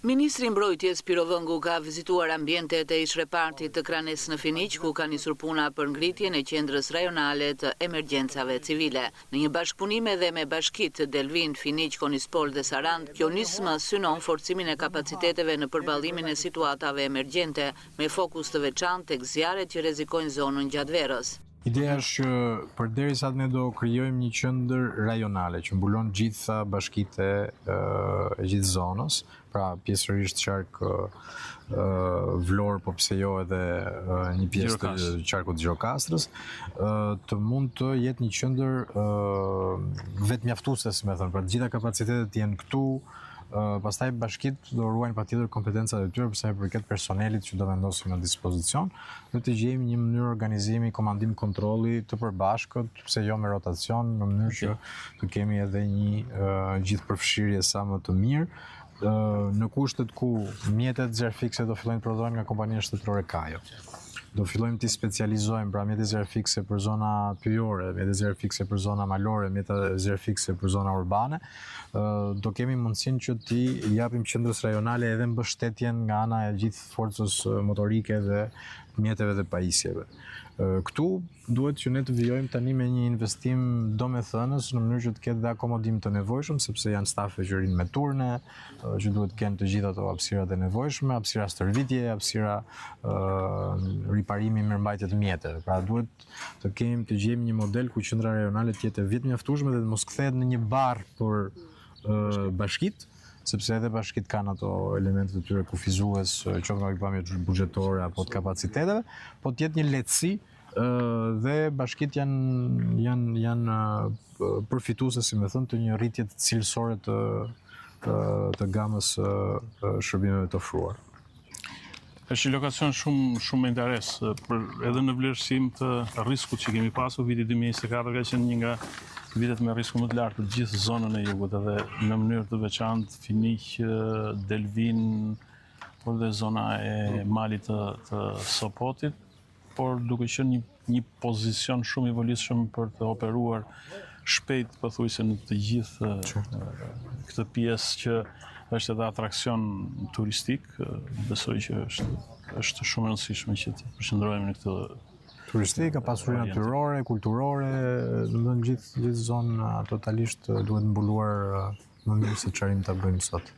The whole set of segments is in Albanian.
Ministri i Mbrojtjes Piro Vëngu ka vizituar ambientet e ish-repartit të Kranes në Finiq, ku ka nisur puna për ngritjen e qendrës rajonale të emergjencave civile. Në një bashkëpunim edhe me bashkitë Delvin, Finiq, Konispol dhe Sarand, kjo nismë synon forcimin e kapaciteteve në përballimin e situatave emergjente, me fokus të veçantë tek zjarret që rrezikojnë zonën gjatë verës. Ideja është që përderisa ne do krijojmë një qendër rajonale që mbulon gjitha bashkitë e gjithë zonës, pra pjesërisht qark Vlorë, po pse jo edhe një pjesë të qarkut Gjirokastrës, të mund të jetë një qendër vetëmjaftuese, si më thënë, pra të gjitha kapacitetet jenë këtu. Pastaj bashkitë do ruajnë patjetër kompetencat e tyre për sa i përket personelit që do vendosin në dispozicion, dhe të gjejmë një mënyrë organizimi, komandim, kontrolli të përbashkët, pse jo me rotacion, në mënyrë që të kemi edhe një gjithë përfshirje sa më të mirë, në kushtet ku mjetet zjarfikse do fillojnë të prodhohen nga kompania shtetërore Kajo. Do fillojmë të specializojmë, pra mjetet zjarfikse për zona pyjore, mjetet zjarfikse për zona malore, mjetet zjarfikse për zona urbane. Do kemi mundësinë që ti japim qendrës rajonale edhe mbështetjen nga ana e gjithë forcës motorike dhe mjeteve dhe pajisjeve. Këtu duhet që ne të vijojmë tani me një investim domethënës në mënyrë që të ketë dhe akomodim të nevojshëm, sepse janë stafe që rinë me turne, që duhet të kenë të gjitha ato hapësirat e nevojshme, hapësira stërvitje, hapësira riparimi, mirëmbajtje të mjeteve. Pra duhet të gjejmë një model ku qendra rajonale të jetë vetëmjaftueshme dhe të mos kthehet në një barr për bashkitë, sepse edhe bashkit kanë ato elementet e tyre kufizues, qoftë nga pikpamje buxhetore apo të kapaciteteve, po të jetë një lehtësi dhe bashkit janë përfituese, si më thënë, të një rritje të cilësore të gamës shërbimeve të ofruar. Është një lokacion shumë interes, edhe në vlerësim të riskut që kemi pasur, viti 2024 ka qenë një nga vitet me risku më të lartë për gjithë zonën e jugut, edhe në mënyrë të veçantë Finiq, Delvin, por dhe zona e malit të Sopotit, por duke qenë një pozicion shumë i volitshëm për të operuar shpejt pothuajse në të gjithë këtë pjesë që është edhe atraksion turistik. Besoj që është shumë e rëndësishme që të përqendrohemi në këtë turistik, ka pasuri natyrore, kulturore, në gjithë zonë totalisht duhet mbuluar më mirë se çfarë ta bëjmë sot.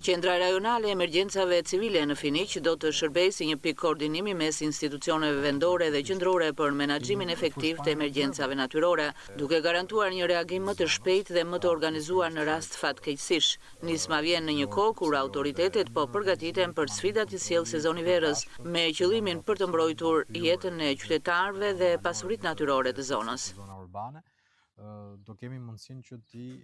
Qendra rajonale e emergjencave civile në Finiq do të shërbejë si një pikë koordinimi mes institucioneve vendore dhe qendrore për menaxhimin efektiv të emergjencave natyrore, duke garantuar një reagim më të shpejtë dhe më të organizuar në rast fatkeqësish. Nisma vjen në një kohë kur autoritetet po përgatiten për sfidat që sjell sezoni verës, me qëllimin për të mbrojtur jetën e qytetarëve dhe pasuritë natyrore të zonës. Do kemi mundësinë që ti